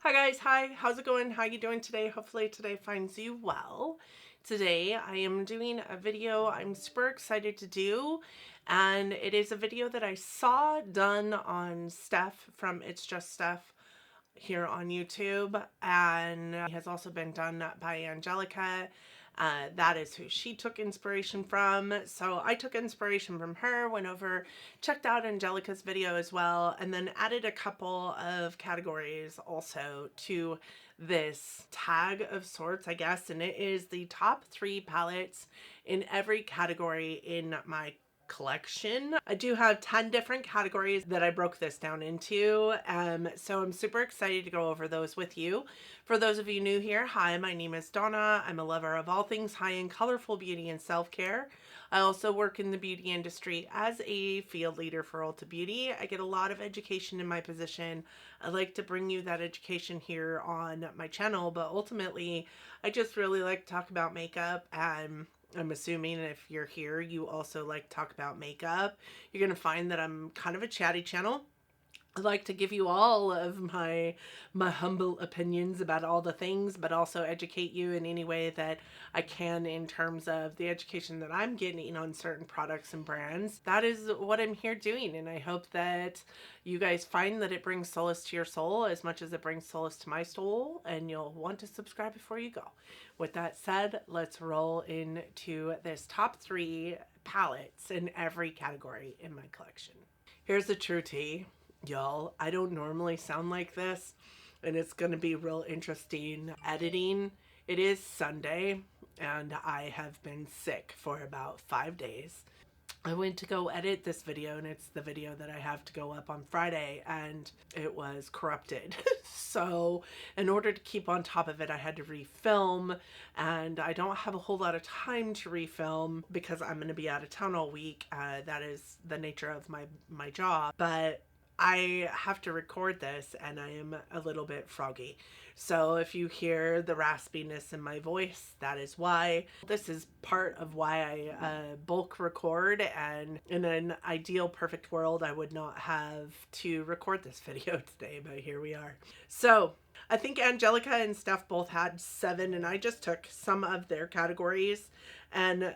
Hi guys, hi, how's it going? How you doing today? Hopefully today finds you well. Today I am doing a video I'm super excited to do, and it is a video that I saw done on Steph from It's Just Steph here on YouTube, and it has also been done by Angelica. That is who she took inspiration from. So I took inspiration from her, went over, checked out Angelica's video as well, and then added a couple of categories also to this tag of sorts, I guess. And it is the top 3 palettes in every category in my collection. I do have 10 different categories that I broke this down into, so I'm super excited to go over those with you. For those of you new here, hi, my name is Donna. I'm a lover of all things high-end colorful beauty and self-care. I also work in the beauty industry as a field leader for Ulta Beauty. I get a lot of education in my position. I like to bring you that education here on my channel, but ultimately I just really like to talk about makeup, and I'm assuming if you're here, you also like to talk about makeup. You're going to find that I'm kind of a chatty channel. I like to give you all of my humble opinions about all the things, but also educate you in any way that I can in terms of the education that I'm getting on certain products and brands. That is what I'm here doing, and I hope that you guys find that it brings solace to your soul as much as it brings solace to my soul, and you'll want to subscribe before you go. With that said, let's roll into this top 3 palettes in every category in my collection. Here's the true tea. Y'all, I don't normally sound like this, and it's going to be real interesting editing. It is Sunday, and I have been sick for about 5 days. I went to go edit this video, and it's the video that I have to go up on Friday, and it was corrupted. So in order to keep on top of it, I had to refilm, and I don't have a whole lot of time to refilm because I'm going to be out of town all week. That is the nature of my job, but I have to record this and I am a little bit froggy. So if you hear the raspiness in my voice, that is why. This is part of why I bulk record, and in an ideal perfect world, I would not have to record this video today, but here we are. So I think Angelica and Steph both had 7, and I just took some of their categories and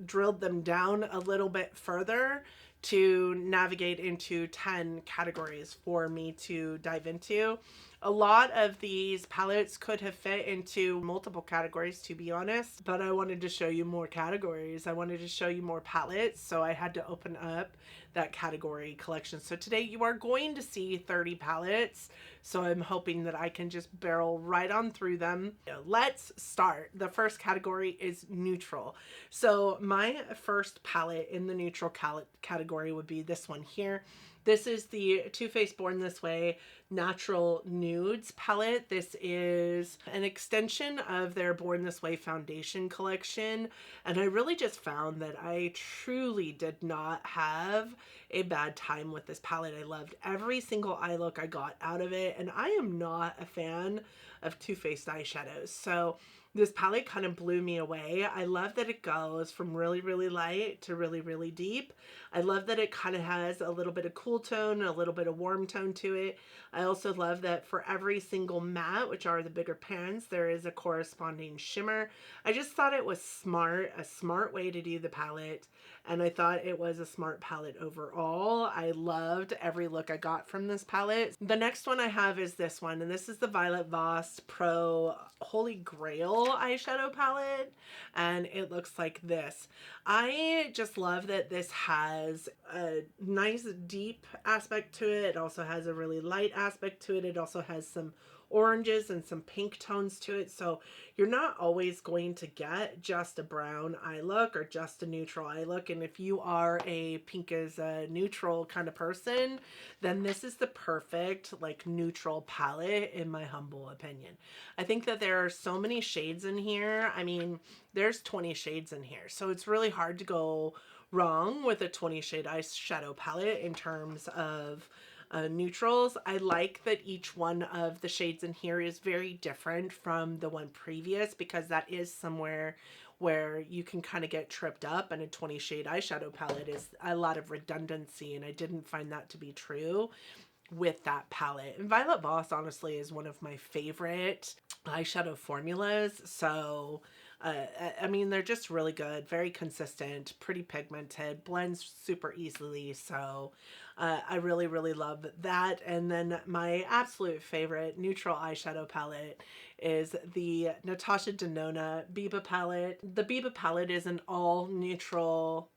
drilled them down a little bit further to navigate into 10 categories for me to dive into. A lot of these palettes could have fit into multiple categories, to be honest, but I wanted to show you more categories. I wanted to show you more palettes, so I had to open up that category collection. So today you are going to see 30 palettes, so I'm hoping that I can just barrel right on through them. Let's start. The first category is neutral. So my first palette in the neutral category would be this one here. This is the Too Faced Born This Way Natural Nudes palette. This is an extension of their Born This Way foundation collection, and I really just found that I truly did not have a bad time with this palette. I loved every single eye look I got out of it, and I am not a fan of Too Faced eyeshadows, so this palette kind of blew me away. I love that it goes from really, really light to really, really deep. I love that it kind of has a little bit of cool tone, a little bit of warm tone to it. I also love that for every single matte, which are the bigger pans, there is a corresponding shimmer. I just thought it was smart, a smart way to do the palette, and I thought it was a smart palette overall. I loved every look I got from this palette. The next one I have is this one, and this is the Violet Voss Pro Holy Grail eyeshadow palette, and it looks like this. I just love that this has a nice deep aspect to it. It also has a really light aspect to it. It also has some oranges and some pink tones to it, so you're not always going to get just a brown eye look or just a neutral eye look. And if you are a pink as a neutral kind of person, then this is the perfect like neutral palette in my humble opinion. I think that there are so many shades in here. I mean, there's 20 shades in here, so it's really hard to go wrong with a 20 shade eyeshadow palette in terms of neutrals. I like that each one of the shades in here is very different from the one previous, because that is somewhere where you can kind of get tripped up, and a 20 shade eyeshadow palette is a lot of redundancy, and I didn't find that to be true with that palette. And Violet Voss honestly is one of my favorite eyeshadow formulas. So I mean, they're just really good, very consistent, pretty pigmented, blends super easily. So I really, really love that. And then my absolute favorite neutral eyeshadow palette is the Natasha Denona Biba palette. The Biba palette is an all neutral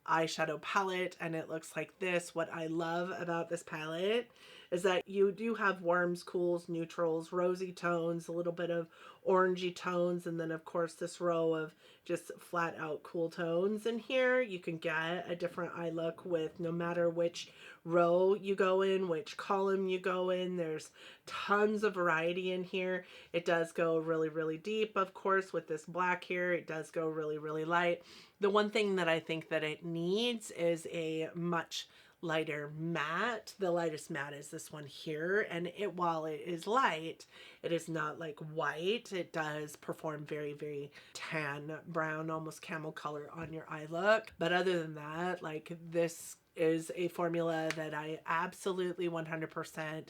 eyeshadow palette, and it looks like this. What I love about this palette is that you do have warms, cools, neutrals, rosy tones, a little bit of orangey tones, and then of course this row of just flat out cool tones. In here you can get a different eye look with no matter which row you go in, which column you go in. There's tons of variety in here. It does go really, really deep, of course, with this black here. It does go really, really light. The one thing that I think that it needs is a much lighter matte. The lightest matte is this one here, and it, while it is light, it is not like white. It does perform very, very tan, brown, almost camel color on your eye look. But other than that, like, this is a formula that I absolutely 100%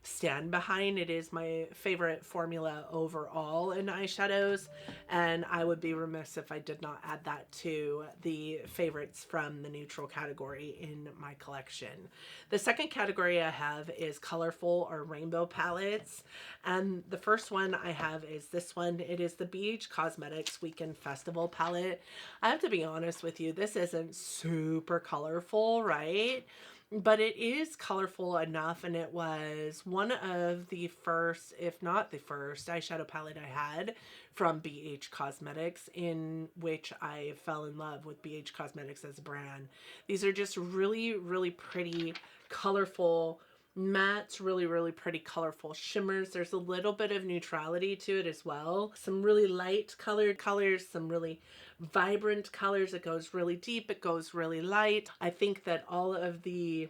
stand behind. It is my favorite formula overall in eyeshadows, and I would be remiss if I did not add that to the favorites from the neutral category in my collection. The second category I have is colorful or rainbow palettes, and the first one I have is this one. It is the BH Cosmetics Weekend Festival palette. I have to be honest with you, this isn't super colorful, right? But it is colorful enough, and it was one of the first, if not the first, eyeshadow palette I had from BH Cosmetics, in which I fell in love with BH Cosmetics as a brand. These are just really, really pretty, colorful mattes, really, really pretty colorful shimmers. There's a little bit of neutrality to it as well. Some really light colored colors, some really vibrant colors. It goes really deep, it goes really light. I think that all of the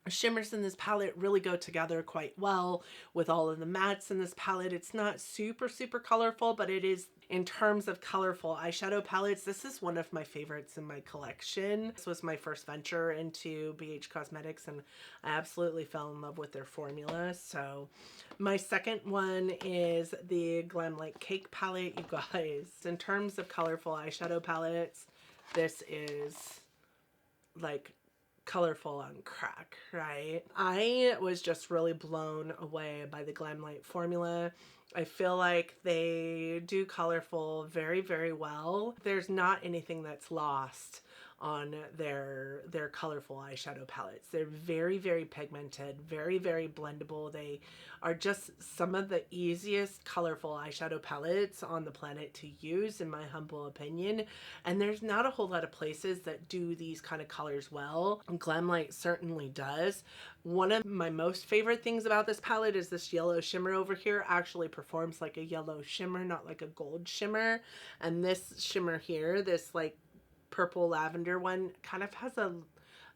shimmers in this palette really go together quite well with all of the mattes in this palette. It's not super, super colorful, but it is, in terms of colorful eyeshadow palettes, this is one of my favorites in my collection. This was my first venture into BH Cosmetics, and I absolutely fell in love with their formula. So my second one is the Glamlight Cake palette, you guys. In terms of colorful eyeshadow palettes, this is like colorful on crack, right? I was just really blown away by the Glamlight formula. I feel like they do colorful very, very well. There's not anything that's lost on their colorful eyeshadow palettes. They're very, very pigmented, very, very blendable. They are just some of the easiest colorful eyeshadow palettes on the planet to use, in my humble opinion. And there's not a whole lot of places that do these kind of colors well. Glamlight certainly does. One of my most favorite things about this palette is this yellow shimmer over here actually performs like a yellow shimmer, not like a gold shimmer. And this shimmer here, this like purple lavender one, kind of has a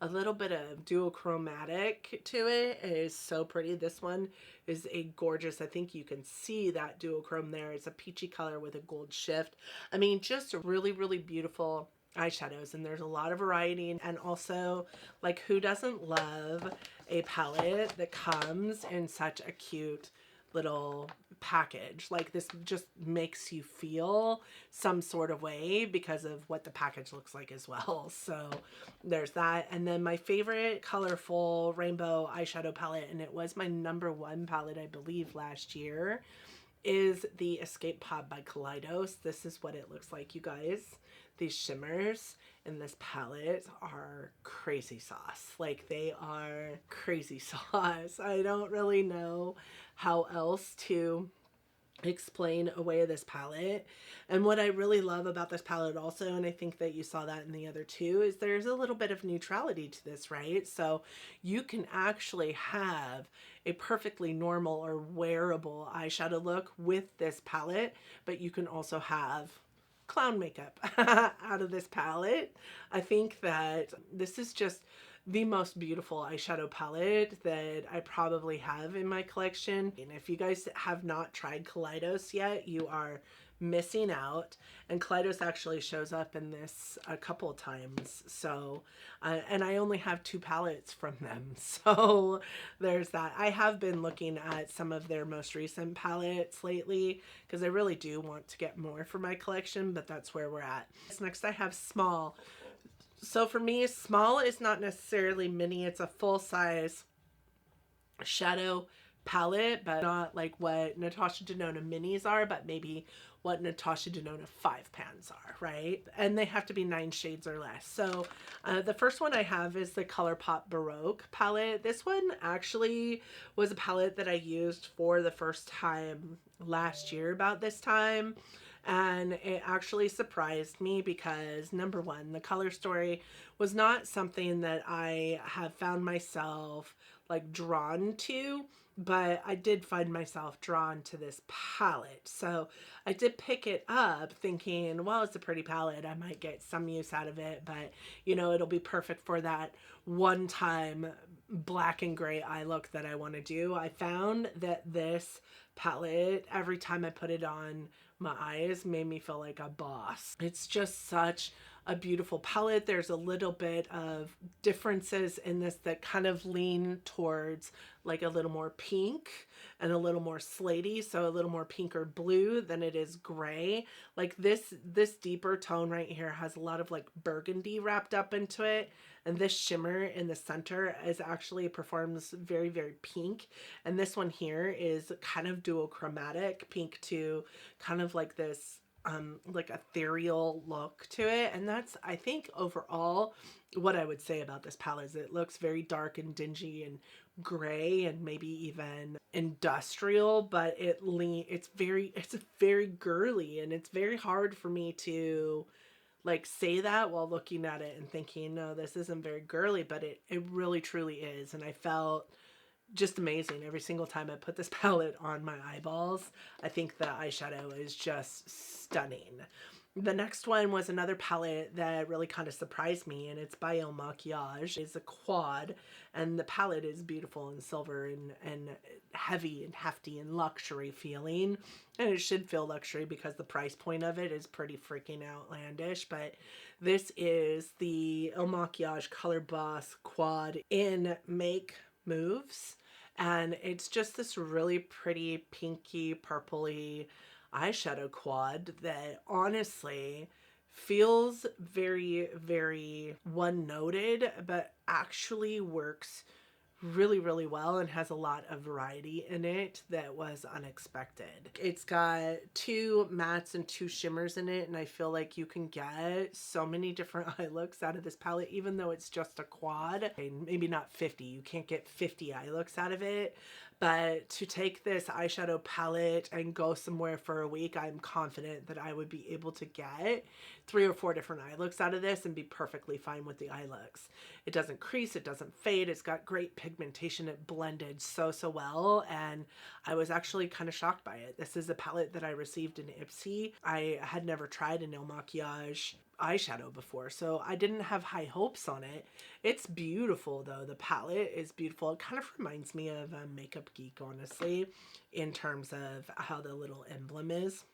little bit of duochromatic to it. It is so pretty. This one is a gorgeous, I think you can see that duochrome there. It's a peachy color with a gold shift. I mean, just really, really beautiful eyeshadows, and there's a lot of variety. And also, like, who doesn't love a palette that comes in such a cute little package? Like, this just makes you feel some sort of way because of what the package looks like as well. So there's that. And then my favorite colorful rainbow eyeshadow palette, and it was my #1 palette I believe last year, is the Escape Pod by Kaleidos. This is what it looks like, you guys. These shimmers in this palette are crazy sauce. Like, they are crazy sauce. I don't really know how else to explain away this palette. And what I really love about this palette also, and I think that you saw that in the other two, is there's a little bit of neutrality to this, right? So you can actually have a perfectly normal or wearable eyeshadow look with this palette, but you can also have clown makeup out of this palette. I think that this is just the most beautiful eyeshadow palette that I probably have in my collection. And if you guys have not tried Kaleidos yet, you are missing out. And Kaleidos actually shows up in this a couple of times. So, and I only have 2 palettes from them. So there's that. I have been looking at some of their most recent palettes lately because I really do want to get more for my collection, but that's where we're at. Next I have Small. So for me, Small is not necessarily mini. It's a full-size shadow palette, but not like what Natasha Denona minis are, but maybe what Natasha Denona 5 pans are, right? And they have to be 9 shades or less. So the first one I have is the ColourPop Baroque palette. This one actually was a palette that I used for the first time last year about this time. And it actually surprised me because, number one, the color story was not something that I have found myself like drawn to, but I did find myself drawn to this palette. So I did pick it up thinking, well, it's a pretty palette. I might get some use out of it, but you know, it'll be perfect for that one time black and gray eye look that I want to do. I found that this palette, every time I put it on my eyes, made me feel like a boss. It's just such a beautiful palette. There's a little bit of differences in this that kind of lean towards like a little more pink and a little more slatey, so a little more pink or blue than it is gray. Like this deeper tone right here has a lot of like burgundy wrapped up into it, and this shimmer in the center is actually performs very, very pink, and this one here is kind of duochromatic, pink to kind of like this like ethereal look to it. And that's, I think, overall what I would say about this palette is it looks very dark and dingy and gray and maybe even industrial, but it's very girly, and it's very hard for me to like say that while looking at it and thinking, no, this isn't very girly, but it really truly is. And I felt just amazing every single time I put this palette on my eyeballs. I think the eyeshadow is just stunning. The next one was another palette that really kind of surprised me, and it's by El Maquillage. It's a quad, and the palette is beautiful and silver and heavy and hefty and luxury feeling. And it should feel luxury because the price point of it is pretty freaking outlandish. But this is the El Maquillage Color Boss quad in Make Moves, and it's just this really pretty pinky purpley eyeshadow quad that honestly feels very, very one-noted, but actually works really, really well and has a lot of variety in it that was unexpected. It's got 2 mattes and 2 shimmers in it, and I feel like you can get so many different eye looks out of this palette, even though it's just a quad. Maybe not 50, you can't get 50 eye looks out of it, but to take this eyeshadow palette and go somewhere for a week, I'm confident that I would be able to get 3 or 4 different eye looks out of this and be perfectly fine with the eye looks. It doesn't crease, it doesn't fade, it's got great pigmentation, it blended so well, and I was actually kind of shocked by it. This is a palette that I received in Ipsy. I had never tried an El Maquillage eyeshadow before, so I didn't have high hopes on it. It's beautiful though. The palette is beautiful. It kind of reminds me of Makeup Geek, honestly, in terms of how the little emblem is.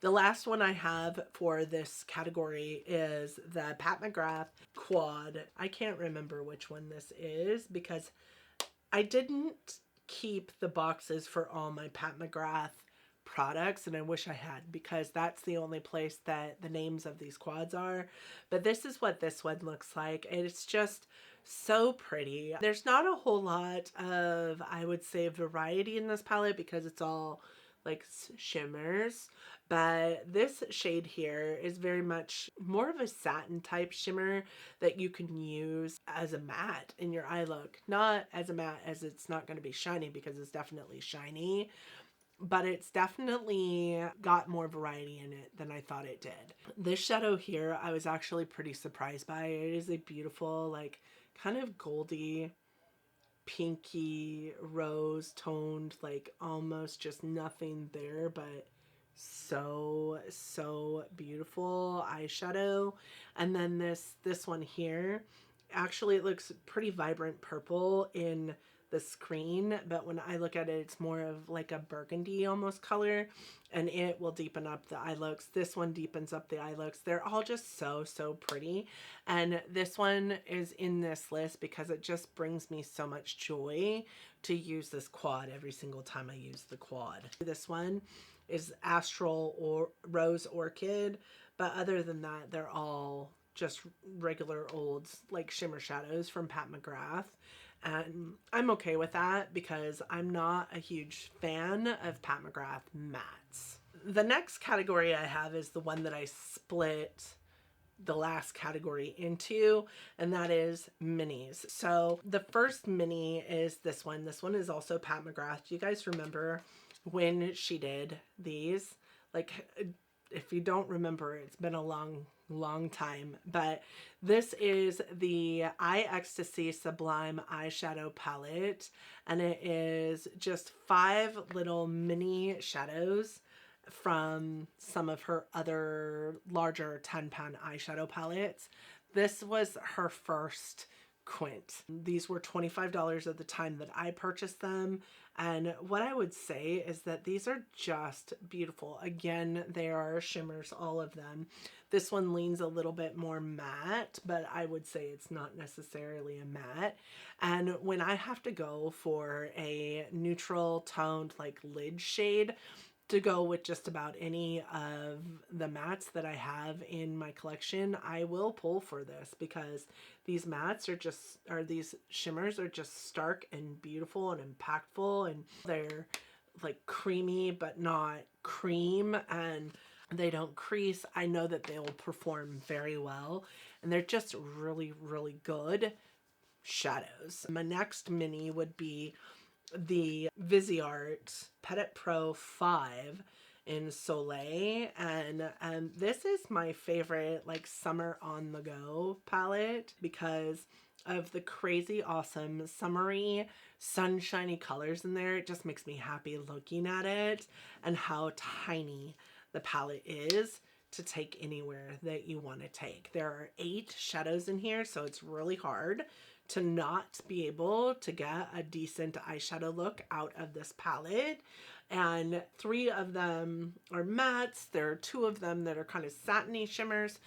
The last one I have for this category is the Pat McGrath quad. I can't remember which one this is because I didn't keep the boxes for all my Pat McGrath products, and I wish I had, because that's the only place that the names of these quads are. But this is what this one looks like, and it's just so pretty. There's not a whole lot of, I would say, variety in this palette because it's all like shimmers, but this shade here is very much more of a satin type shimmer that you can use as a matte in your eye look. Not as a matte, as it's not going to be shiny, because it's definitely shiny, but it's definitely got more variety in it than I thought it did. This shadow here, I was actually pretty surprised by. It is a beautiful, like, kind of goldy, pinky, rose toned, like almost just nothing there, but so beautiful eyeshadow. And then this one here Actually, it looks pretty vibrant purple in the screen, but when I look at it, it's more of like a burgundy almost color, and it will deepen up the eye looks. This one deepens up the eye looks. They're all just so pretty, and this one is in this list because it just brings me so much joy to use this quad every single time I use the quad. This one is Astral or Rose Orchid, but other than that, they're all just regular old like shimmer shadows from Pat McGrath. And I'm okay with that because I'm not a huge fan of Pat McGrath mattes. The next category I have is the one that I split the last category into, and that is minis. So the first mini is this one. This one is also Pat McGrath. Do you guys remember when she did these? Like, if you don't remember, it's been a long time, but this is the Eye Ecstasy Sublime eyeshadow palette, and it is just 5 little mini shadows from some of her other larger 10-pound eyeshadow palettes. This was her first quint. These were $25 at the time that I purchased them, and what I would say is that these are just beautiful. Again, they are shimmers, all of them. This one leans a little bit more matte, but I would say it's not necessarily a matte. And when I have to go for a neutral toned like lid shade to go with just about any of the mattes that I have in my collection, I will pull for this because these mattes are just, or these shimmers are just stark and beautiful and impactful, and they're like creamy but not cream, and they don't crease. I know that they will perform very well, and they're just really good shadows. My next mini would be the Viseart Petit Pro 5 in Soleil, and this is my favorite like summer on the go palette because of the crazy awesome summery sunshiny colors in there. It just makes me happy looking at it, and how tiny the palette is to take anywhere that you want to take. There are 8 shadows in here, so it's really hard to not be able to get a decent eyeshadow look out of this palette. And 3 of them are mattes. There are 2 of them that are kind of satiny shimmers,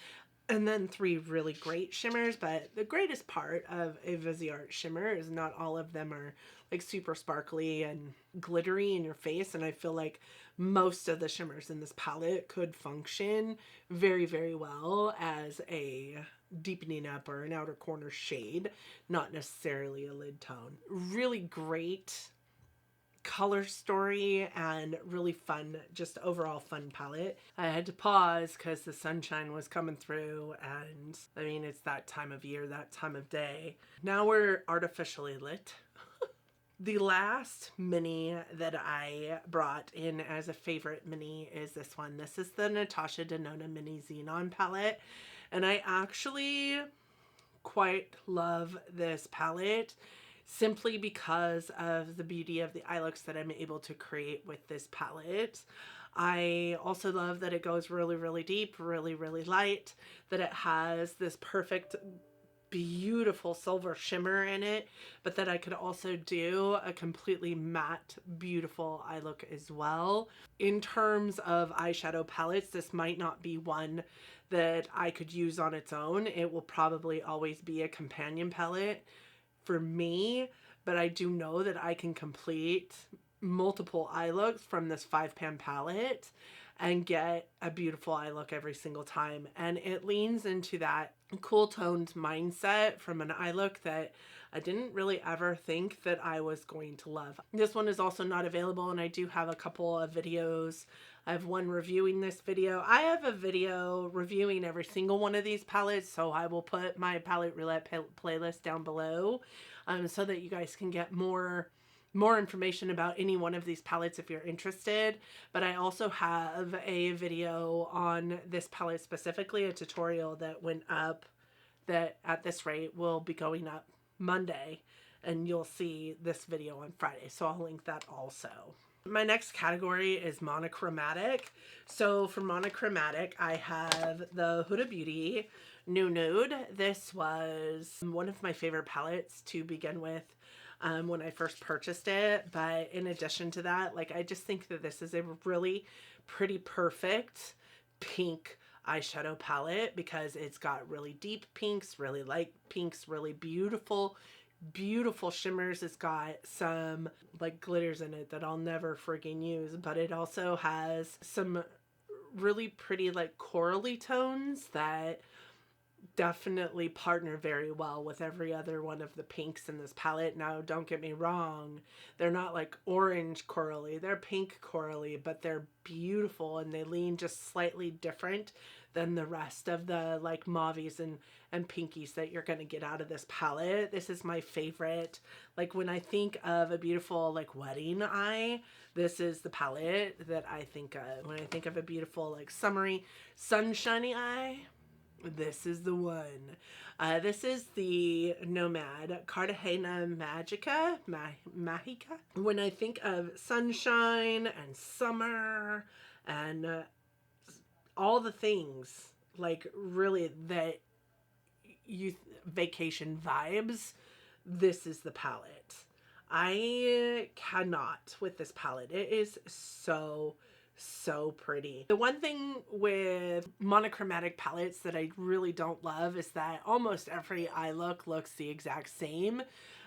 and then 3 really great shimmers. But the greatest part of a Viseart shimmer is not all of them are like super sparkly and glittery in your face, and I feel like most of the shimmers in this palette could function very well as a deepening up or an outer corner shade, not necessarily a lid tone. Really great color story and really fun, just overall fun palette. I had to pause because the sunshine was coming through, and I mean, it's that time of year, that time of day. Now we're artificially lit. The last mini that I brought in as a favorite mini is this one. This is the Natasha Denona Mini Xenon palette, and I actually quite love this palette simply because of the beauty of the eye looks that I'm able to create with this palette. I also love that it goes really deep, really light, that it has this perfect beautiful silver shimmer in it, but that I could also do a completely matte beautiful eye look as well. In terms of eyeshadow palettes, this might not be one that I could use on its own. It will probably always be a companion palette for me, but I do know that I can complete multiple eye looks from this 5-pan palette and get a beautiful eye look every single time. And it leans into that cool toned mindset from an eye look that I didn't really ever think that I was going to love. This one is also not available, and I do have a couple of videos. I have one reviewing this video. I have a video reviewing every single one of these palettes, so I will put my palette roulette playlist down below so that you guys can get more information about any one of these palettes if you're interested. But I also have a video on this palette specifically, a tutorial that went up that at this rate will be going up Monday, and you'll see this video on Friday, so I'll link that also. My next category is monochromatic. So for monochromatic, I have the Huda Beauty Nude. This was one of my favorite palettes to begin with when I first purchased it. But in addition to that, like, I just think that this is a really pretty perfect pink eyeshadow palette because it's got really deep pinks, really light pinks, really beautiful shimmers. It's got some like glitters in it that I'll never friggin' use, but it also has some really pretty like corally tones that definitely partner very well with every other one of the pinks in this palette. Now, don't get me wrong, they're not like orange corally, they're pink corally, but they're beautiful and they lean just slightly different than the rest of the like mauves and pinkies that you're going to get out of this palette. This is my favorite. Like, when I think of a beautiful like wedding eye, this is the palette that I think of. When I think of a beautiful like summery sunshiny eye, this is the one. This is the Nomad Cartagena Magica. Magica. When I think of sunshine and summer and all the things, like, really that vacation vibes, this is the palette. I cannot with this palette. It is so pretty. The one thing with monochromatic palettes that I really don't love is that almost every eye look looks the exact same.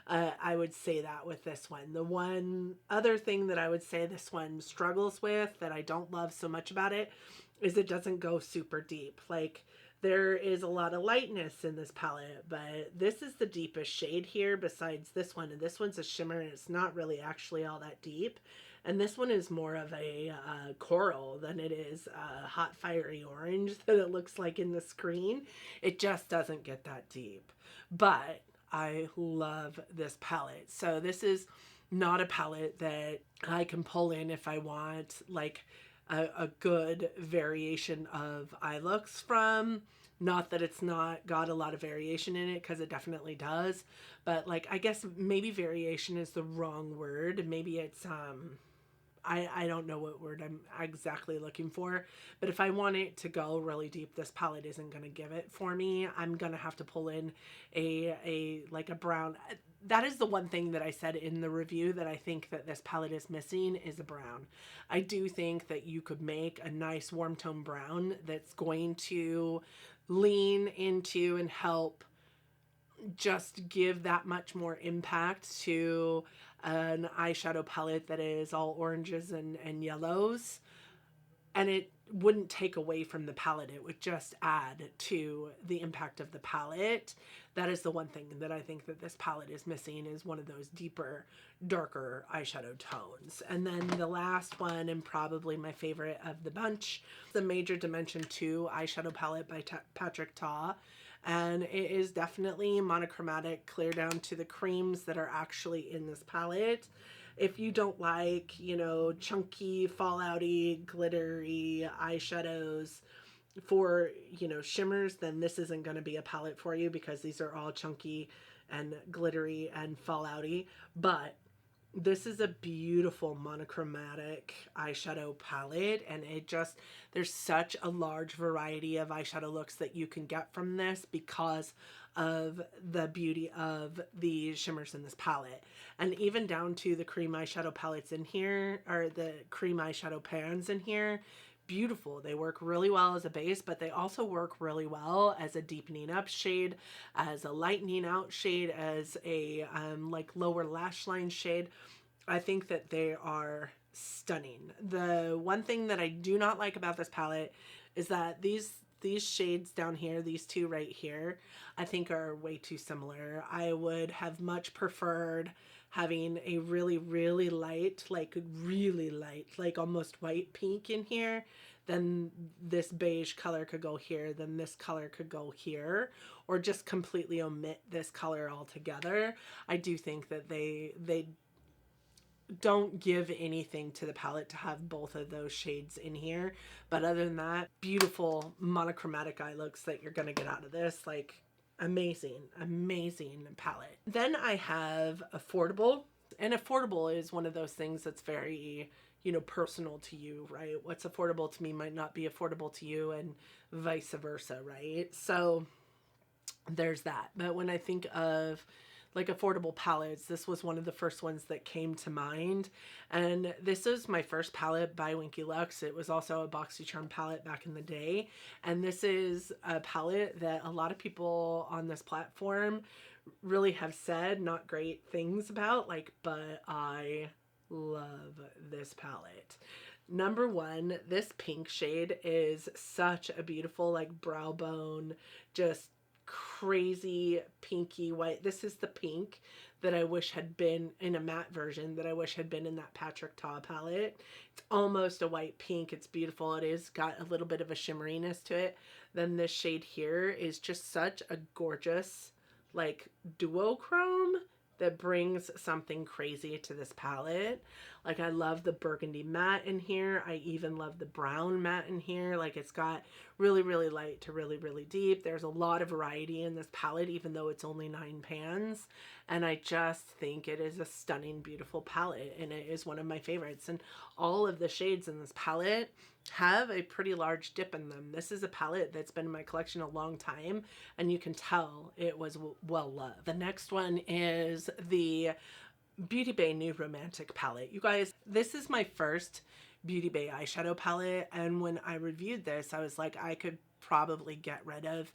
I would say that with this one. The one other thing that I would say this one struggles with that I don't love so much about it is it doesn't go super deep. Like, there is a lot of lightness in this palette, but this is the deepest shade here besides this one. And this one's a shimmer and it's not really actually all that deep. And this one is more of a coral than it is a hot fiery orange that it looks like in the screen. It just doesn't get that deep. But I love this palette. So this is not a palette that I can pull in if I want like a good variation of eye looks from. Not that it's not got a lot of variation in it, because it definitely does. But like, I guess maybe variation is the wrong word. Maybe it's I don't know what word I'm exactly looking for, but if I want it to go really deep, this palette isn't going to give it for me. I'm going to have to pull in a brown. That is the one thing that I said in the review that I think that this palette is missing, is a brown. I do think that you could make a nice warm tone brown that's going to lean into and help just give that much more impact to an eyeshadow palette that is all oranges and yellows, and it wouldn't take away from the palette. It would just add to the impact of the palette. That is the one thing that I think that this palette is missing, is one of those deeper, darker eyeshadow tones. And then the last one, and probably my favorite of the bunch, the Major Dimension 2 eyeshadow palette by Patrick Ta. And it is definitely monochromatic, clear down to the creams that are actually in this palette. If you don't like, you know, chunky, fallouty, glittery eyeshadows for, you know, shimmers, then this isn't going to be a palette for you, because these are all chunky and glittery and fallouty. But this is a beautiful monochromatic eyeshadow palette, and it just, there's such a large variety of eyeshadow looks that you can get from this because of the beauty of the shimmers in this palette. And even down to the cream eyeshadow palettes in here, or the cream eyeshadow pans in here, beautiful. They work really well as a base, but they also work really well as a deepening up shade, as a lightening out shade, as a like lower lash line shade. I think that they are stunning. The one thing that I do not like about this palette is that these shades down here, these two right here, I think are way too similar. I would have much preferred having a really light, like almost white pink in here. Then this beige color could go here, then this color could go here, or just completely omit this color altogether. I do think that they don't give anything to the palette to have both of those shades in here. But other than that, beautiful monochromatic eye looks that you're gonna get out of this. Like, amazing palette. Then I have affordable, and affordable is one of those things that's very, you know, personal to you, right? What's affordable to me might not be affordable to you, and vice versa, right? So there's that. But when I think of like affordable palettes, this was one of the first ones that came to mind. And this is my first palette by Winky Lux. It was also a BoxyCharm palette back in the day. And this is a palette that a lot of people on this platform really have said not great things about, like, but I love this palette. Number one, this pink shade is such a beautiful, like, brow bone, just crazy pinky white. This is the pink that I wish had been in a matte version, that I wish had been in that Patrick Ta palette. It's almost a white pink. It's beautiful. It is got a little bit of a shimmeriness to it. Then this shade here is just such a gorgeous, like, duochrome that brings something crazy to this palette. Like, I love the burgundy matte in here. I even love the brown matte in here. Like, it's got really, really light to really, really deep. There's a lot of variety in this palette, even though it's only 9 pans. And I just think it is a stunning, beautiful palette. And it is one of my favorites. And all of the shades in this palette have a pretty large dip in them. This is a palette that's been in my collection a long time, and you can tell it was well loved. The next one is the Beauty Bay New Romantic palette. You guys, this is my first Beauty Bay eyeshadow palette, and when I reviewed this, I was like, I could probably get rid of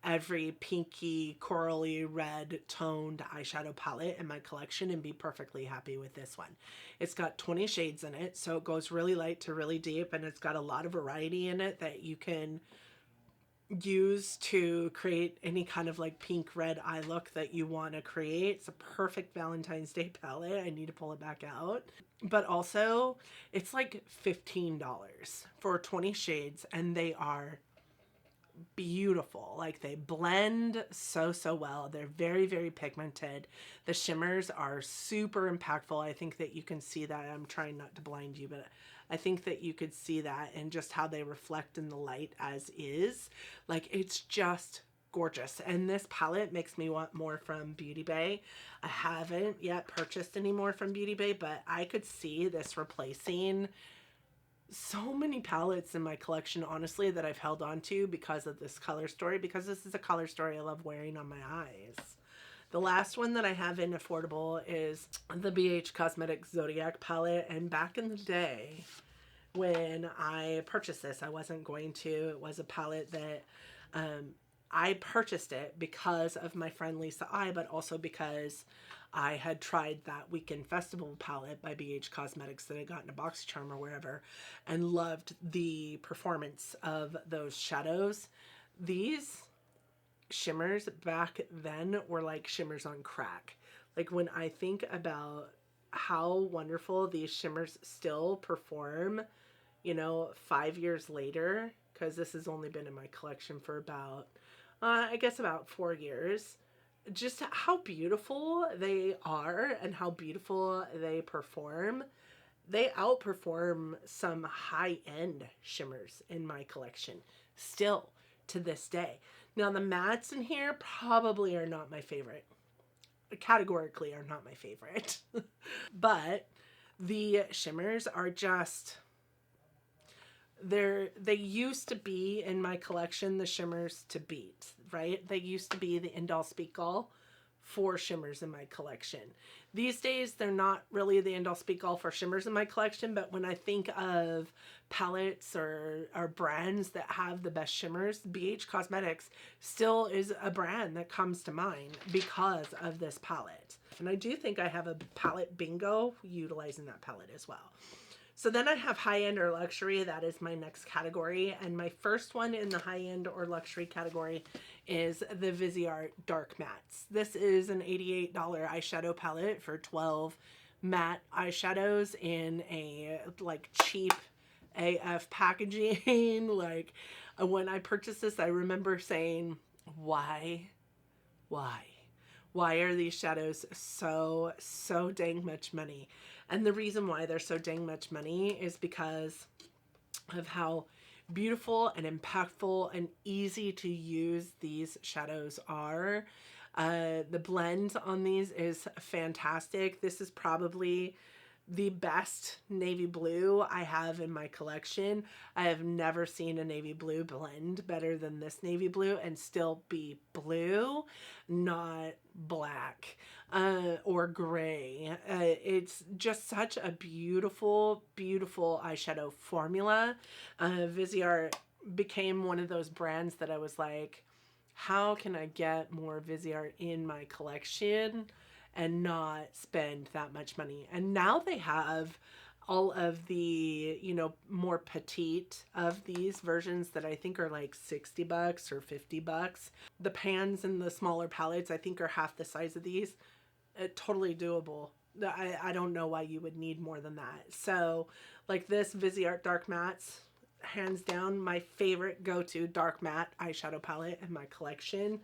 every pinky, corally red toned eyeshadow palette in my collection and be perfectly happy with this one. It's got 20 shades in it, so it goes really light to really deep, and it's got a lot of variety in it that you can use to create any kind of like pink red eye look that you want to create. It's a perfect Valentine's Day palette. I need to pull it back out. But also, it's like $15 for 20 shades, and they are beautiful. Like, they blend so well. They're very, very pigmented. The shimmers are super impactful. I think that you can see that. I'm trying not to blind you, but I think that you could see that in just how they reflect in the light as is. Like, it's just gorgeous. And this palette makes me want more from Beauty Bay. I haven't yet purchased any more from Beauty Bay, but I could see this replacing so many palettes in my collection, honestly, that I've held on to because of this color story, because this is a color story I love wearing on my eyes. The last one that I have in affordable is the BH Cosmetics Zodiac palette. And back in the day when I purchased this, I wasn't going to. It was a palette that I purchased it because of my friend Lisa I, but also because I had tried that Weekend Festival palette by BH Cosmetics that I got in a BoxyCharm or wherever, and loved the performance of those shadows. These shimmers back then were like shimmers on crack. Like, when I think about how wonderful these shimmers still perform, you know, 5 years later, because this has only been in my collection for about, I guess about 4 years. Just how beautiful they are and how beautiful they perform. They outperform some high-end shimmers in my collection still to this day. Now, the mattes in here probably are not my favorite. Categorically are not my favorite. But the shimmers are just, they used to be in my collection the shimmers to beat, right? They used to be the end-all speak-all for shimmers in my collection. These days, they're not really the end-all speak-all for shimmers in my collection, but when I think of palettes or brands that have the best shimmers, BH Cosmetics still is a brand that comes to mind because of this palette. And I do think I have a palette bingo utilizing that palette as well. So then I have high-end or luxury. That is my next category. And my first one in the high-end or luxury category is the Viseart Dark Mattes. This is an $88 eyeshadow palette for 12 matte eyeshadows in a like cheap AF packaging. Like, when I purchased this, I remember saying, why are these shadows so dang much money? And the reason why they're so dang much money is because of how beautiful and impactful and easy to use these shadows are. The blend on these is fantastic. This is probably the best navy blue I have in my collection. I have never seen a navy blue blend better than this navy blue and still be blue, not black or gray. It's just such a beautiful, beautiful eyeshadow formula. Viseart became one of those brands that I was like, how can I get more Viseart in my collection and not spend that much money? And now they have all of the, you know, more petite of these versions that I think are like 60 bucks or 50 bucks. The pans and the smaller palettes I think are half the size of these. Totally doable. I don't know why you would need more than that. So like this Viseart Dark Mattes, hands down my favorite go-to dark matte eyeshadow palette in my collection.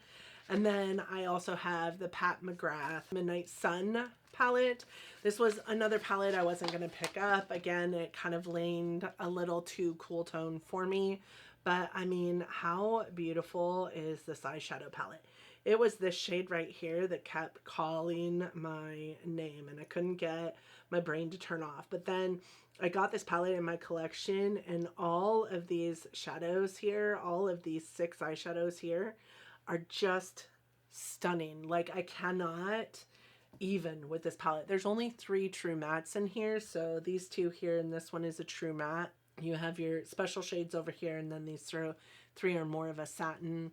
And then I also have the Pat McGrath Midnight Sun palette. This was another palette I wasn't going to pick up. Again, it kind of leaned a little too cool tone for me. But I mean, how beautiful is this eyeshadow palette? It was this shade right here that kept calling my name and I couldn't get my brain to turn off. But then I got this palette in my collection and all of these shadows here, all of these 6 eyeshadows here are just stunning. Like I cannot even with this palette. There's only 3 true mattes in here. So these 2 here and this one is a true matte. You have your special shades over here and then these 3 are more of a satin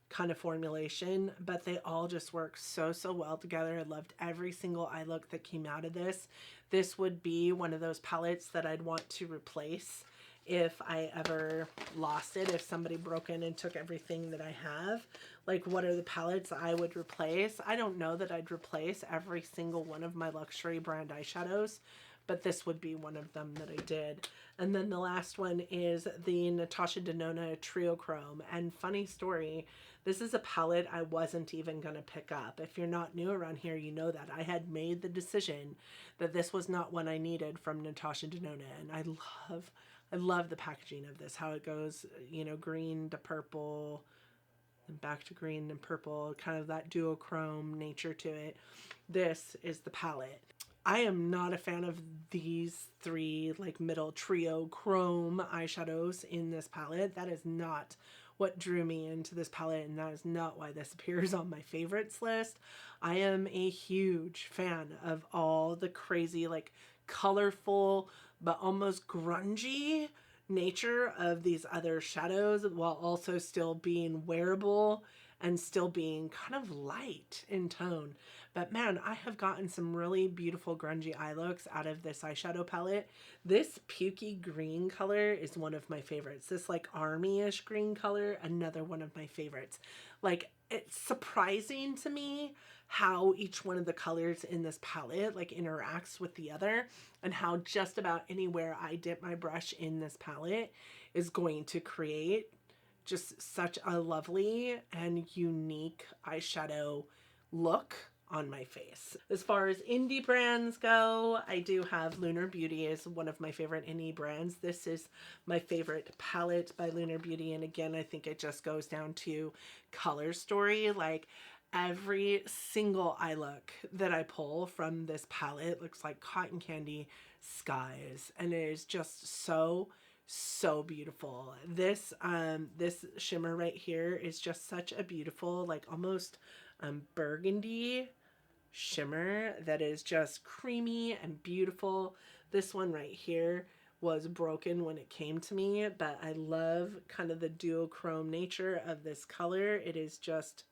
kind of formulation, but they all just work so well together. I loved every single eye look that came out of this. This would be one of those palettes that I'd want to replace if I ever lost it, if somebody broke in and took everything that I have. Like, what are the palettes I would replace? I don't know that I'd replace every single one of my luxury brand eyeshadows, but this would be one of them that I did. And then the last one is the Natasha Denona Trio Chrome. And funny story, this is a palette I wasn't even going to pick up. If you're not new around here, you know that. I had made the decision that this was not one I needed from Natasha Denona. And I love the packaging of this, how it goes, you know, green to purple, and back to green and purple, kind of that duochrome nature to it. This is the palette. I am not a fan of these 3 like middle trio chrome eyeshadows in this palette. That is not what drew me into this palette, and that is not why this appears on my favorites list. I am a huge fan of all the crazy, like colorful, but almost grungy nature of these other shadows while also still being wearable and still being kind of light in tone. But man, I have gotten some really beautiful grungy eye looks out of this eyeshadow palette. This pukey green color is one of my favorites. This like army-ish green color, another one of my favorites. Like, it's surprising to me how each one of the colors in this palette like interacts with the other, and how just about anywhere I dip my brush in this palette is going to create just such a lovely and unique eyeshadow look on my face. As far as indie brands go, I do have Lunar Beauty as one of my favorite indie brands. This is my favorite palette by Lunar Beauty, and again, I think it just goes down to color story. Like, every single eye look that I pull from this palette looks like cotton candy skies, and it is just so beautiful. This shimmer right here is just such a beautiful, like almost burgundy shimmer that is just creamy and beautiful. This one right here was broken when it came to me, but I love kind of the duochrome nature of this color. It is just,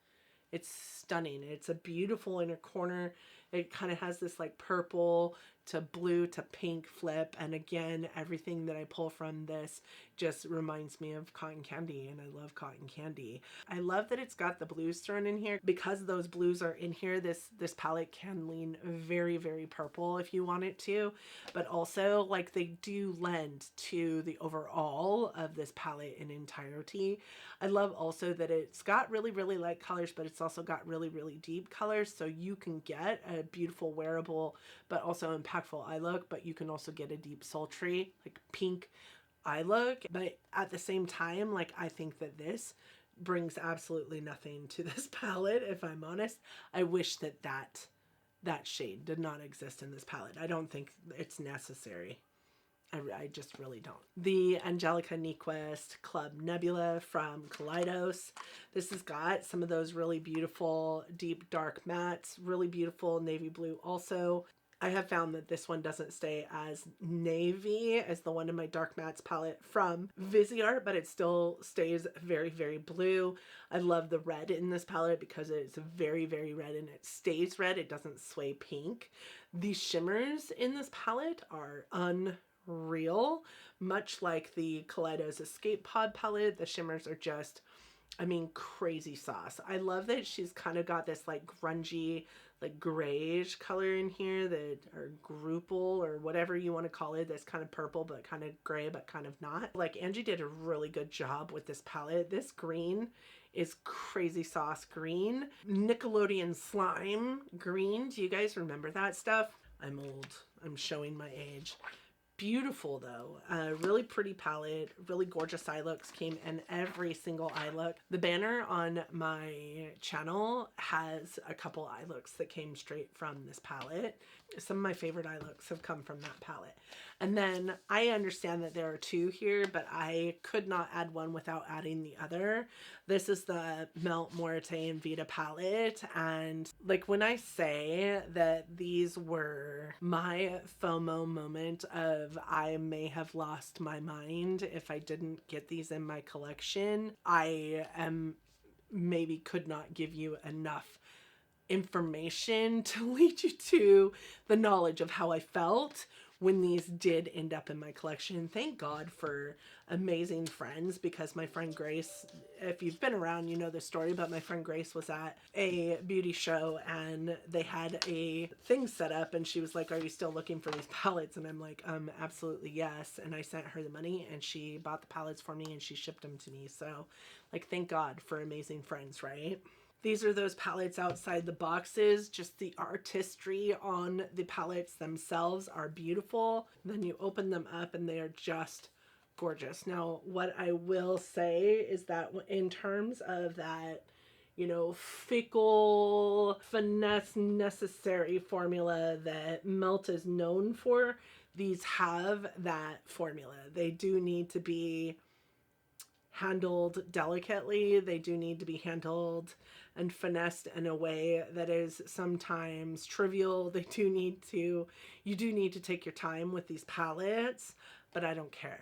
it's stunning. It's a beautiful inner corner. It kind of has this like purple to blue to pink flip, and again, everything that I pull from this just reminds me of cotton candy, and I love cotton candy. I love that it's got the blues thrown in here. Because those blues are in here, this palette can lean very purple if you want it to, but also like they do lend to the overall of this palette in entirety. I love also that it's got really light colors, but it's also got really deep colors, so you can get a beautiful wearable but also impactful eye look, but you can also get a deep sultry like pink eye look. But at the same time, like, I think that this brings absolutely nothing to this palette, if I'm honest. I wish that that shade did not exist in this palette. I don't think it's necessary. I just really don't. The Angelica Nyquist Club Nebula from Kaleidos. This has got some of those really beautiful deep dark mattes, really beautiful navy blue also. I have found that this one doesn't stay as navy as the one in my dark mattes palette from Viseart, but it still stays very, very blue. I love the red in this palette because it's very, very red and it stays red. It doesn't sway pink. The shimmers in this palette are unreal. Much like the Kaleidos Escape Pod palette, the shimmers are just, I mean, crazy sauce. I love that she's kind of got this like grungy, like grayish color in here that, or grupal or whatever you want to call it, that's kind of purple but kind of gray but kind of not. Like, Angie did a really good job with this palette. This green is crazy sauce green. Nickelodeon slime green. Do you guys remember that stuff? I'm old. I'm showing my age. Beautiful though, really pretty palette, really gorgeous eye looks, came in every single eye look. The banner on my channel has a couple eye looks that came straight from this palette. Some of my favorite eye looks have come from that palette. And then I understand that there are two here, but I could not add one without adding the other. This is the Melt Morite and Vita palette. And like, when I say that these were my FOMO moment of I may have lost my mind if I didn't get these in my collection, I maybe could not give you enough information to lead you to the knowledge of how I felt when these did end up in my collection. Thank God for amazing friends, because my friend Grace, if you've been around, you know the story, but my friend Grace was at a beauty show and they had a thing set up and she was like, "Are you still looking for these palettes?" And I'm like, absolutely yes. And I sent her the money and she bought the palettes for me and she shipped them to me. So like, thank God for amazing friends, right? These are those palettes outside the boxes. Just the artistry on the palettes themselves are beautiful. Then you open them up and they are just gorgeous. Now, what I will say is that in terms of that, you know, fickle, finesse necessary formula that Melt is known for, these have that formula. They do need to be handled delicately. They do need to be handled and finessed in a way that is sometimes trivial. You do need to take your time with these palettes, but I don't care.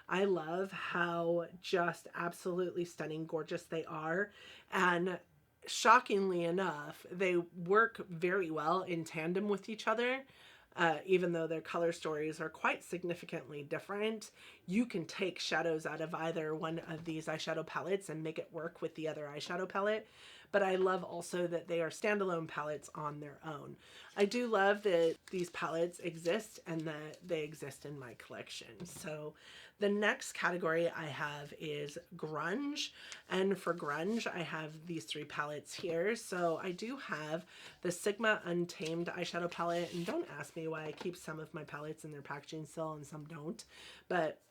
I love how just absolutely stunning, gorgeous they are. And shockingly enough, they work very well in tandem with each other. Even though their color stories are quite significantly different, you can take shadows out of either one of these eyeshadow palettes and make it work with the other eyeshadow palette. But I love also that they are standalone palettes on their own. I do love that these palettes exist and that they exist in my collection. So the next category I have is grunge. And for grunge, I have these three palettes here. So I do have the Sigma Untamed eyeshadow palette. And don't ask me why I keep some of my palettes in their packaging still and some don't. But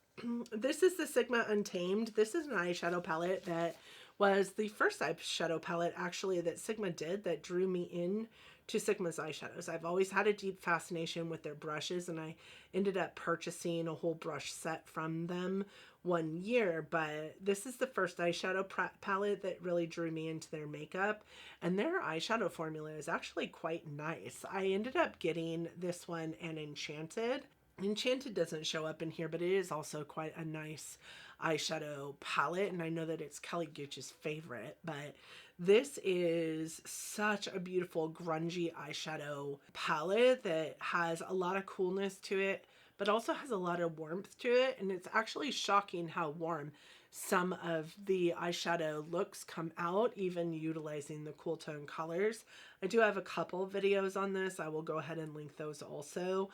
this is the Sigma Untamed. This is an eyeshadow palette that was the first eyeshadow palette actually that Sigma did that drew me in to Sigma's eyeshadows. I've always had a deep fascination with their brushes, and I ended up purchasing a whole brush set from them one year, but this is the first eyeshadow palette that really drew me into their makeup, and their eyeshadow formula is actually quite nice. I ended up getting this one and Enchanted. Enchanted doesn't show up in here, but it is also quite a nice eyeshadow palette, and I know that it's Kelly Gooch's favorite, but this is such a beautiful grungy eyeshadow palette that has a lot of coolness to it, but also has a lot of warmth to it, and it's actually shocking how warm some of the eyeshadow looks come out, even utilizing the cool tone colors. I do have a couple videos on this. I will go ahead and link those also.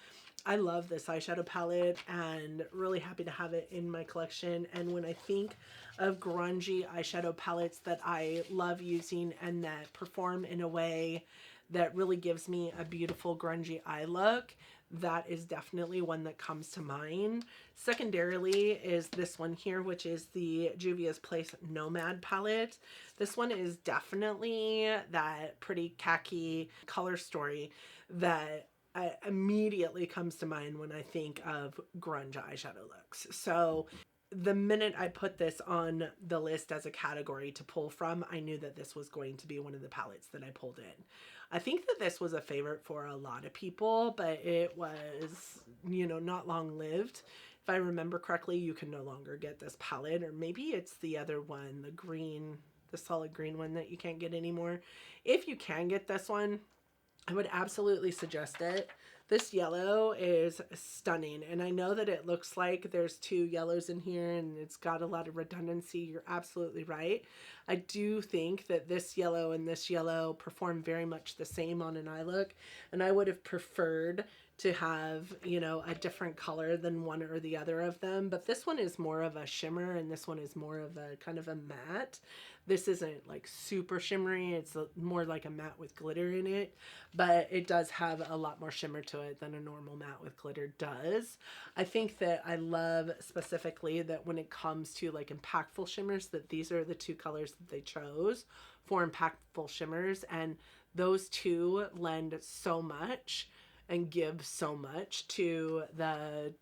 I love this eyeshadow palette and really happy to have it in my collection. And when I think of grungy eyeshadow palettes that I love using and that perform in a way that really gives me a beautiful grungy eye look, that is definitely one that comes to mind. Secondarily is this one here, which is the Juvia's Place Nomad palette. This one is definitely that pretty khaki color story that immediately comes to mind when I think of grunge eyeshadow looks. So the minute I put this on the list as a category to pull from, I knew that this was going to be one of the palettes that I pulled in. I think that this was a favorite for a lot of people, but it was, you know, not long lived. If I remember correctly, you can no longer get this palette, or maybe it's the other one, the green, the solid green one that you can't get anymore. If you can get this one, I would absolutely suggest it. This yellow is stunning, and I know that it looks like there's two yellows in here and it's got a lot of redundancy. You're absolutely right. I do think that this yellow and this yellow perform very much the same on an eye look, and I would have preferred to have, you know, a different color than one or the other of them. But this one is more of a shimmer and this one is more of a kind of a matte. This isn't like super shimmery. It's more like a matte with glitter in it, but it does have a lot more shimmer to it than a normal matte with glitter does. I think that I love specifically that when it comes to like impactful shimmers, that these are the two colors that they chose for impactful shimmers, and those two lend so much and give so much to the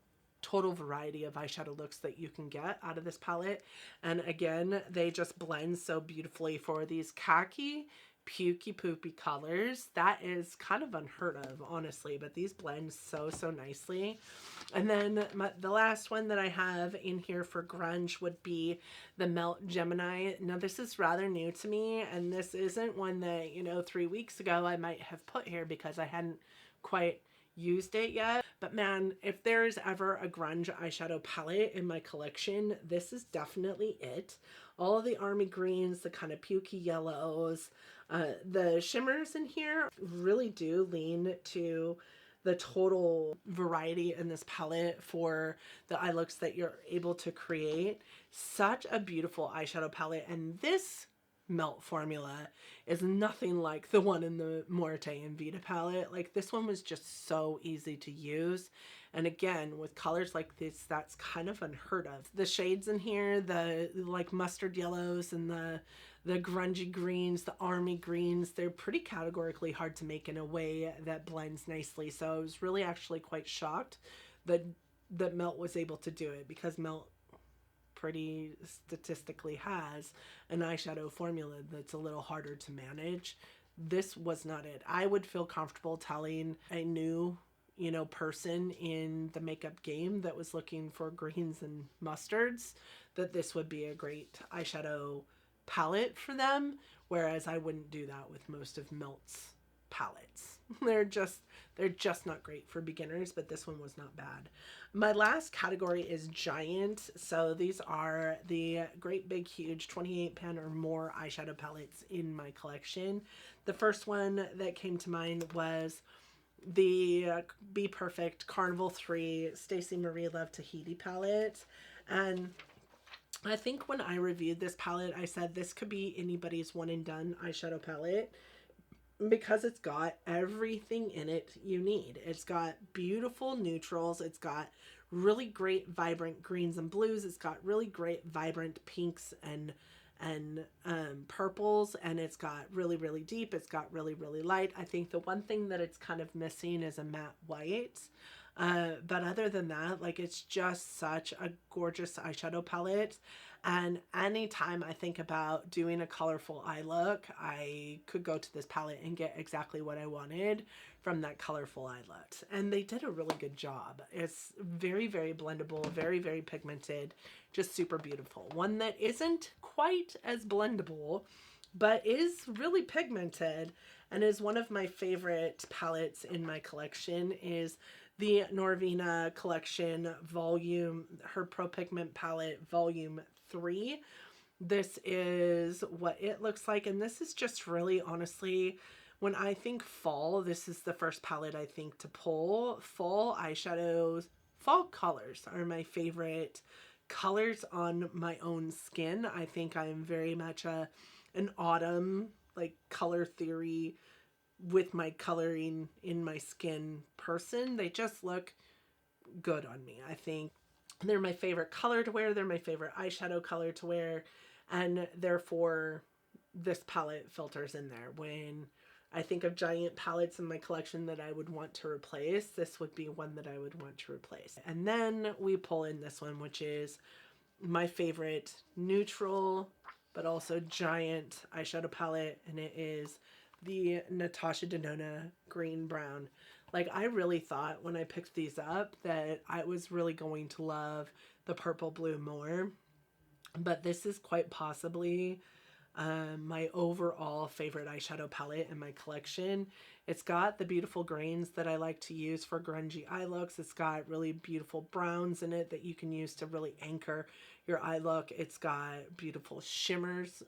total variety of eyeshadow looks that you can get out of this palette. And again, they just blend so beautifully for these khaki pukey poopy colors. That is kind of unheard of, honestly, but these blend so nicely. And then the last one that I have in here for grunge would be the Melt Gemini. Now this is rather new to me, and this isn't one that, you know, 3 weeks ago I might have put here because I hadn't quite used it yet. But man, if there's ever a grunge eyeshadow palette in my collection, this is definitely it. All of the army greens, the kind of pukey yellows, the shimmers in here really do lean to the total variety in this palette for the eye looks that you're able to create. Such a beautiful eyeshadow palette, and this melt formula is nothing like the one in the Morte and Vita palette. Like, this one was just so easy to use, and again, with colors like this, that's kind of unheard of. The shades in here, the like mustard yellows and the grungy greens, the army greens, they're pretty categorically hard to make in a way that blends nicely. So I was really actually quite shocked that Melt was able to do it, because Melt pretty statistically has an eyeshadow formula that's a little harder to manage. This was not it. I would feel comfortable telling a new, you know, person in the makeup game that was looking for greens and mustards that this would be a great eyeshadow palette for them, whereas I wouldn't do that with most of Melt's palettes. They're just not great for beginners, but this one was not bad. My last category is giant. So these are the great big huge 28 pan or more eyeshadow palettes in my collection. The first one that came to mind was the Be Perfect Carnival 3 Stacey Marie Love Tahiti palette. And I think when I reviewed this palette, I said this could be anybody's one and done eyeshadow palette, because it's got everything in it you need. It's got beautiful neutrals. It's got really great vibrant greens and blues. It's got really great vibrant pinks and purples, and it's got really deep. It's got really light. I think the one thing that it's kind of missing is a matte white. But other than that, like, it's just such a gorgeous eyeshadow palette. And anytime I think about doing a colorful eye look, I could go to this palette and get exactly what I wanted from that colorful eye look. And they did a really good job. It's very blendable, very pigmented, just super beautiful. One that isn't quite as blendable, but is really pigmented and is one of my favorite palettes in my collection is the Norvina Collection Volume, her Pro Pigment Palette Volume 3. This is what it looks like, and this is just really, honestly, when I think fall, this is the first palette I think to pull. Fall eyeshadows, fall colors are my favorite colors on my own skin. I think I am very much an autumn, like, color theory with my coloring in my skin person. They just look good on me. I think they're my favorite color to wear. They're my favorite eyeshadow color to wear. And therefore, this palette filters in there. When I think of giant palettes in my collection that I would want to replace, this would be one that I would want to replace. And then we pull in this one, which is my favorite neutral but also giant eyeshadow palette, and it is the Natasha Denona Green Brown. Like, I really thought when I picked these up that I was really going to love the purple blue more, but this is quite possibly my overall favorite eyeshadow palette in my collection. It's got the beautiful grains that I like to use for grungy eye looks. It's got really beautiful browns in it that you can use to really anchor your eye look. It's got beautiful shimmers,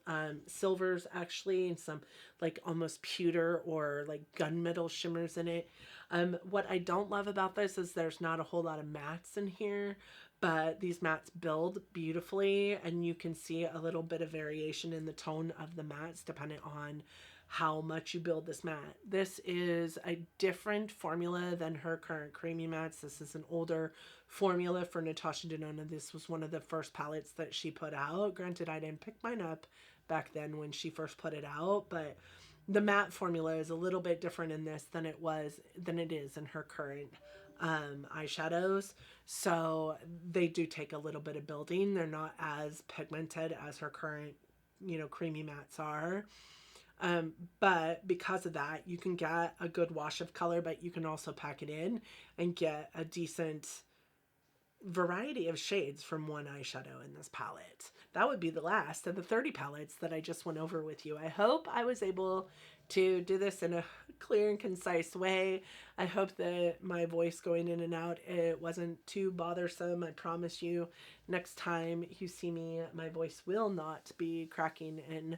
silvers actually, and some like almost pewter or like gunmetal shimmers in it. What I don't love about this is there's not a whole lot of mattes in here, but these mattes build beautifully, and you can see a little bit of variation in the tone of the mattes depending on how much you build this matte. This is a different formula than her current creamy mattes. This is an older formula for Natasha Denona. This was one of the first palettes that she put out. Granted, I didn't pick mine up back then when she first put it out, but the matte formula is a little bit different in this than it is in her current eyeshadows. So they do take a little bit of building. They're not as pigmented as her current, creamy mattes are. But because of that, you can get a good wash of color, but you can also pack it in and get a decent variety of shades from one eyeshadow in this palette. That would be the last of the 30 palettes that I just went over with you. I hope I was able to do this in a clear and concise way. I hope that my voice going in and out, it wasn't too bothersome. I promise you, next time you see me, my voice will not be cracking and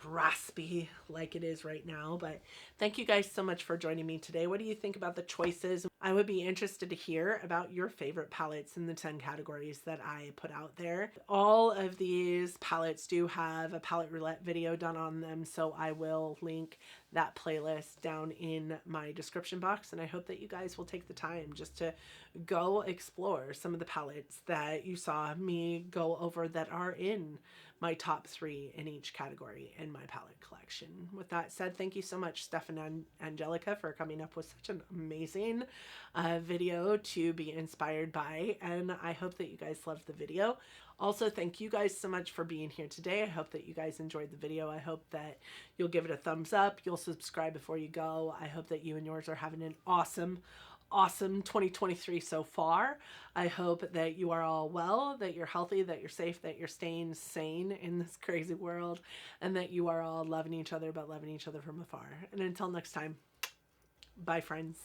raspy like it is right now. But thank you guys so much for joining me today. What do you think about the choices? I would be interested to hear about your favorite palettes in the 10 categories that I put out there. All of these palettes do have a palette roulette video done on them, so I will link that playlist down in my description box, and I hope that you guys will take the time just to go explore some of the palettes that you saw me go over that are in my top 3 in each category in my palette collection. With that said, thank you so much, Steph and Angelica, for coming up with such an amazing video to be inspired by, and I hope that you guys loved the video. Also, thank you guys so much for being here today. I hope that you guys enjoyed the video. I hope that you'll give it a thumbs up. You'll subscribe before you go. I hope that you and yours are having an awesome 2023 so far. I hope that you are all well, that you're healthy, that you're safe, that you're staying sane in this crazy world, and that you are all loving each other, but loving each other from afar. And until next time, bye friends.